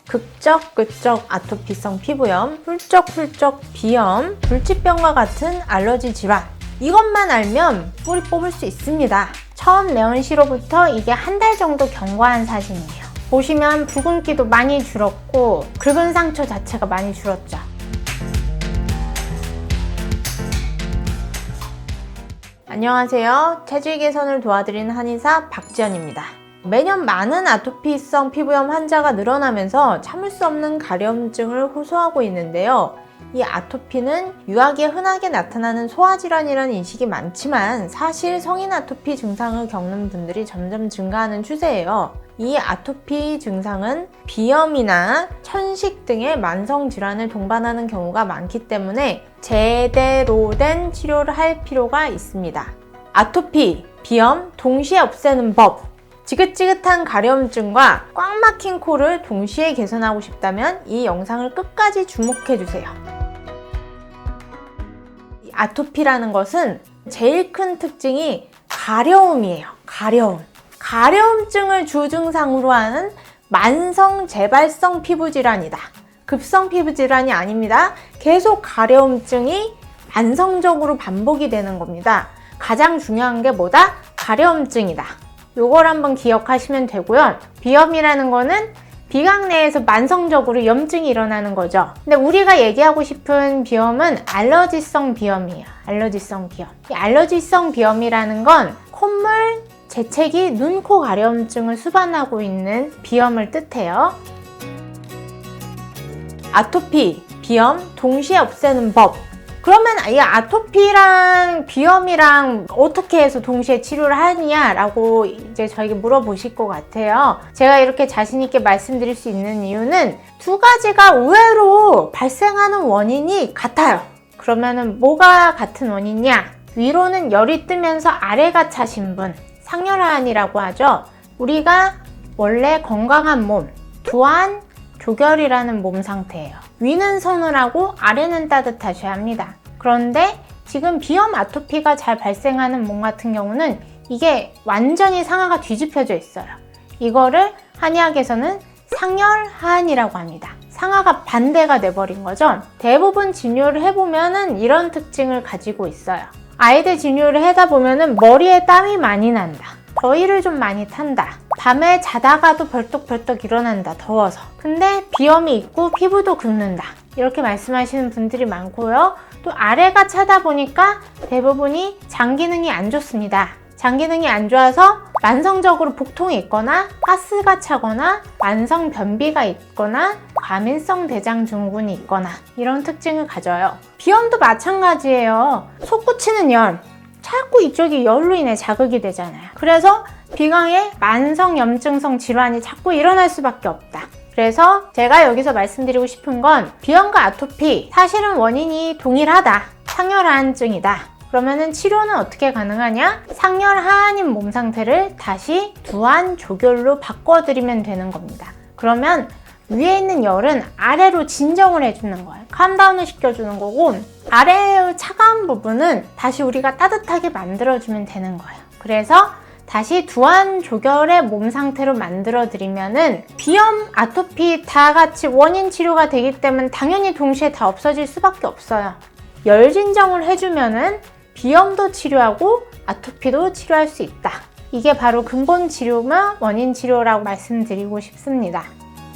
극적극적 아토피성 피부염, 훌쩍훌쩍 비염, 불치병과 같은 알러지 질환. 이것만 알면 뿌리 뽑을 수 있습니다. 처음 내온 시로부터 이게 한 달 정도 경과한 사진이에요. 보시면 붉은기도 많이 줄었고 긁은 상처 자체가 많이 줄었죠. 안녕하세요. 체질 개선을 도와드리는 한의사 박지연입니다. 매년 많은 아토피성 피부염 환자가 늘어나면서 참을 수 없는 가려움증을 호소하고 있는데요. 이 아토피는 유하게 흔하게 나타나는 소화질환이라는 인식이 많지만 사실 성인 아토피 증상을 겪는 분들이 점점 증가하는 추세예요. 이 아토피 증상은 비염이나 천식 등의 만성 질환을 동반하는 경우가 많기 때문에 제대로 된 치료를 할 필요가 있습니다. 아토피, 비염 동시에 없애는 법. 지긋지긋한 가려움증과 꽉 막힌 코를 동시에 개선하고 싶다면 이 영상을 끝까지 주목해주세요. 아토피라는 것은 제일 큰 특징이 가려움이에요. 가려움증을 주증상으로 하는 만성 재발성 피부질환이다. 급성 피부질환이 아닙니다. 계속 가려움증이 만성적으로 반복이 되는 겁니다. 가장 중요한 게 뭐다? 가려움증이다. 요걸 한번 기억하시면 되고요. 비염이라는 거는 비강 내에서 만성적으로 염증이 일어나는 거죠. 근데 우리가 얘기하고 싶은 비염은 알러지성 비염이에요. 알러지성 비염. 이 알러지성 비염이라는 건 콧물, 재채기, 눈, 코 가려움증을 수반하고 있는 비염을 뜻해요. 아토피, 비염 동시에 없애는 법. 그러면 이 아토피랑 비염이랑 어떻게 해서 동시에 치료를 하느냐라고 이제 저에게 물어보실 것 같아요. 제가 이렇게 자신있게 말씀드릴 수 있는 이유는 두 가지가 의외로 발생하는 원인이 같아요. 그러면은 뭐가 같은 원인이냐? 위로는 열이 뜨면서 아래가 차신 분, 상열하한이라고 하죠. 우리가 원래 건강한 몸, 두한 조결이라는 몸 상태예요. 위는 서늘하고 아래는 따뜻하셔야 합니다. 그런데 지금 비염 아토피가 잘 발생하는 몸 같은 경우는 이게 완전히 상하가 뒤집혀져 있어요. 이거를 한의학에서는 상열하한이라고 합니다. 상하가 반대가 돼버린 거죠. 대부분 진료를 해보면은 이런 특징을 가지고 있어요. 아이들 진료를 하다 보면은 머리에 땀이 많이 난다. 더위를 좀 많이 탄다. 밤에 자다가도 벌떡벌떡 일어난다. 더워서. 근데 비염이 있고 피부도 긁는다. 이렇게 말씀하시는 분들이 많고요. 또 아래가 차다 보니까 대부분이 장 기능이 안 좋습니다. 장 기능이 안 좋아서 만성적으로 복통이 있거나 가스가 차거나 만성 변비가 있거나 과민성 대장증후군이 있거나 이런 특징을 가져요. 비염도 마찬가지예요. 솟구치는 열. 자꾸 이쪽이 열로 인해 자극이 되잖아요. 그래서 비강에 만성 염증성 질환이 자꾸 일어날 수밖에 없다. 그래서 제가 여기서 말씀드리고 싶은 건 비염과 아토피 사실은 원인이 동일하다. 상열하한증이다. 그러면은 치료는 어떻게 가능하냐? 상열하한인 몸 상태를 다시 두한 조결로 바꿔드리면 되는 겁니다. 그러면 위에 있는 열은 아래로 진정을 해주는 거예요. 캄다운을 시켜주는 거고 아래의 차가운 부분은 다시 우리가 따뜻하게 만들어주면 되는 거예요. 그래서 다시 두한 조결의 몸 상태로 만들어드리면은 비염, 아토피 다 같이 원인 치료가 되기 때문에 당연히 동시에 다 없어질 수밖에 없어요. 열 진정을 해주면은 비염도 치료하고 아토피도 치료할 수 있다. 이게 바로 근본 치료며 원인 치료라고 말씀드리고 싶습니다.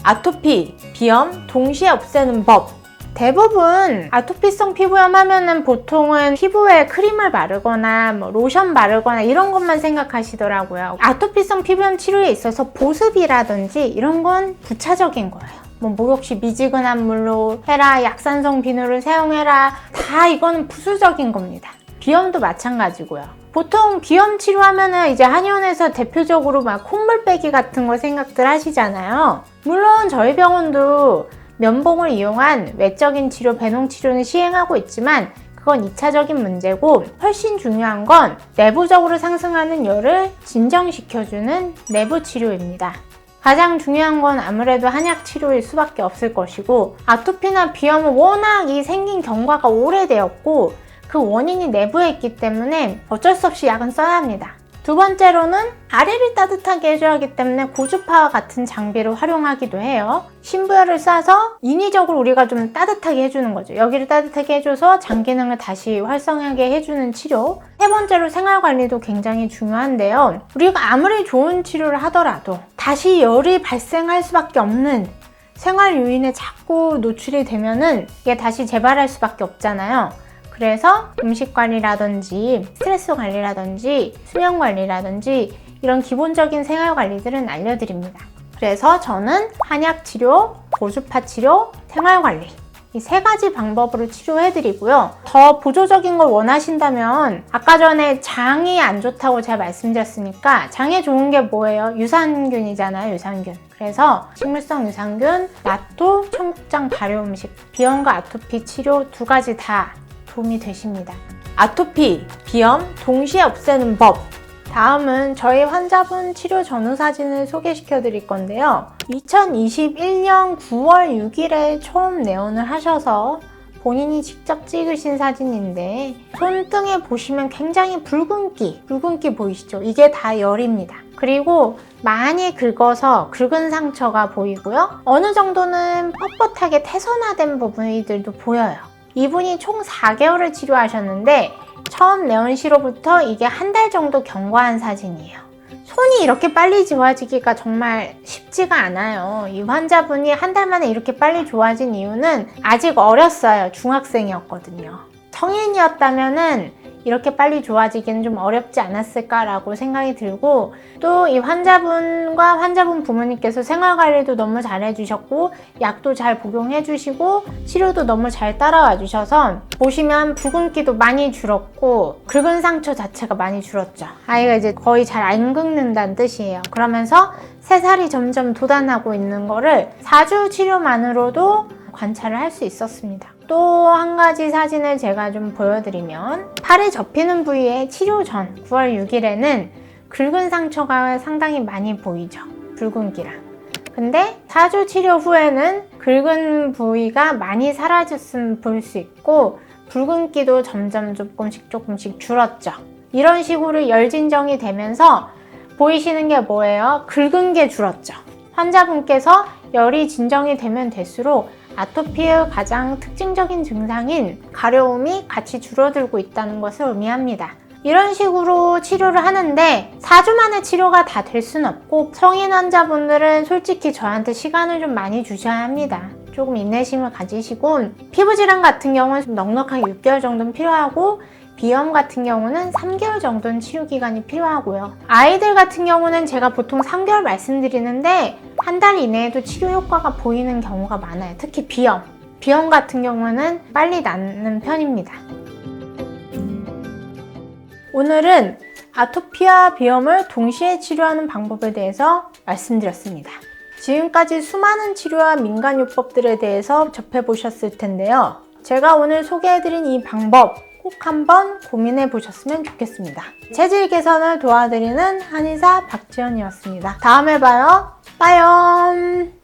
아토피, 비염 동시에 없애는 법. 대부분 아토피성 피부염 하면은 보통은 피부에 크림을 바르거나 로션 바르거나 이런 것만 생각하시더라고요. 아토피성 피부염 치료에 있어서 보습이라든지 이런 건 부차적인 거예요. 목욕 시 미지근한 물로 해라, 약산성 비누를 사용해라, 다 이거는 부수적인 겁니다. 비염도 마찬가지고요. 보통 비염 치료하면은 이제 한의원에서 대표적으로 막 콧물 빼기 같은 거 생각들 하시잖아요. 물론 저희 병원도 면봉을 이용한 외적인 치료, 배농 치료는 시행하고 있지만 그건 2차적인 문제고 훨씬 중요한 건 내부적으로 상승하는 열을 진정시켜주는 내부 치료입니다. 가장 중요한 건 아무래도 한약 치료일 수밖에 없을 것이고 아토피나 비염은 워낙 이 생긴 경과가 오래되었고 그 원인이 내부에 있기 때문에 어쩔 수 없이 약은 써야 합니다. 두 번째로는 아래를 따뜻하게 해줘야 하기 때문에 고주파와 같은 장비를 활용하기도 해요. 신부열을 쏴서 인위적으로 우리가 좀 따뜻하게 해주는 거죠. 여기를 따뜻하게 해줘서 장 기능을 다시 활성하게 해주는 치료. 세 번째로 생활관리도 굉장히 중요한데요. 우리가 아무리 좋은 치료를 하더라도 다시 열이 발생할 수밖에 없는 생활 요인에 자꾸 노출이 되면은 이게 다시 재발할 수밖에 없잖아요. 그래서 음식 관리라든지 스트레스 관리라든지 수면 관리라든지 이런 기본적인 생활 관리들은 알려드립니다. 그래서 저는 한약 치료, 고주파 치료, 생활 관리 이 세 가지 방법으로 치료해드리고요. 더 보조적인 걸 원하신다면 아까 전에 장이 안 좋다고 제가 말씀드렸으니까 장에 좋은 게 뭐예요? 유산균이잖아요. 유산균. 그래서 식물성 유산균, 나토, 청국장 발효 음식, 비염과 아토피 치료 두 가지 다 도움이 되십니다. 아토피, 비염 동시에 없애는 법. 다음은 저희 환자분 치료 전후 사진을 소개시켜 드릴 건데요. 2021년 9월 6일에 처음 내원을 하셔서 본인이 직접 찍으신 사진인데 손등에 보시면 굉장히 붉은기 보이시죠? 이게 다 열입니다. 그리고 많이 긁어서 긁은 상처가 보이고요. 어느 정도는 뻣뻣하게 태선화된 부분들도 보여요. 이분이 총 4개월을 치료하셨는데 처음 내원 시로부터 이게 한 달 정도 경과한 사진이에요. 손이 이렇게 빨리 좋아지기가 정말 쉽지가 않아요. 이 환자분이 한 달 만에 이렇게 빨리 좋아진 이유는 아직 어렸어요. 중학생이었거든요. 성인이었다면은 이렇게 빨리 좋아지기는 좀 어렵지 않았을까라고 생각이 들고 또 이 환자분과 환자분 부모님께서 생활관리도 너무 잘 해주셨고 약도 잘 복용해주시고 치료도 너무 잘 따라와 주셔서 보시면 붉은기도 많이 줄었고 긁은 상처 자체가 많이 줄었죠. 아이가 이제 거의 잘 안 긁는다는 뜻이에요. 그러면서 새살이 점점 돋아나고 있는 거를 4주 치료만으로도 관찰을 할 수 있었습니다. 또 한 가지 사진을 제가 좀 보여드리면 팔에 접히는 부위에 치료 전 9월 6일에는 긁은 상처가 상당히 많이 보이죠. 붉은기랑. 근데 4주 치료 후에는 긁은 부위가 많이 사라졌음 볼 수 있고 붉은기도 점점 조금씩 줄었죠. 이런 식으로 열 진정이 되면서 보이시는 게 뭐예요? 긁은 게 줄었죠. 환자분께서 열이 진정이 되면 될수록 아토피의 가장 특징적인 증상인 가려움이 같이 줄어들고 있다는 것을 의미합니다. 이런 식으로 치료를 하는데 4주 만에 치료가 다 될 수는 없고 성인 환자분들은 솔직히 저한테 시간을 좀 많이 주셔야 합니다. 조금 인내심을 가지시고 피부질환 같은 경우는 좀 넉넉하게 6개월 정도는 필요하고 비염 같은 경우는 3개월 정도는 치료 기간이 필요하고요. 아이들 같은 경우는 제가 보통 3개월 말씀드리는데 한 달 이내에도 치료 효과가 보이는 경우가 많아요. 특히 비염 같은 경우는 빨리 낫는 편입니다. 오늘은 아토피와 비염을 동시에 치료하는 방법에 대해서 말씀드렸습니다. 지금까지 수많은 치료와 민간요법들에 대해서 접해보셨을 텐데요. 제가 오늘 소개해드린 이 방법 꼭 한번 고민해 보셨으면 좋겠습니다. 체질 개선을 도와드리는 한의사 박지연이었습니다. 다음에 봐요. 빠염.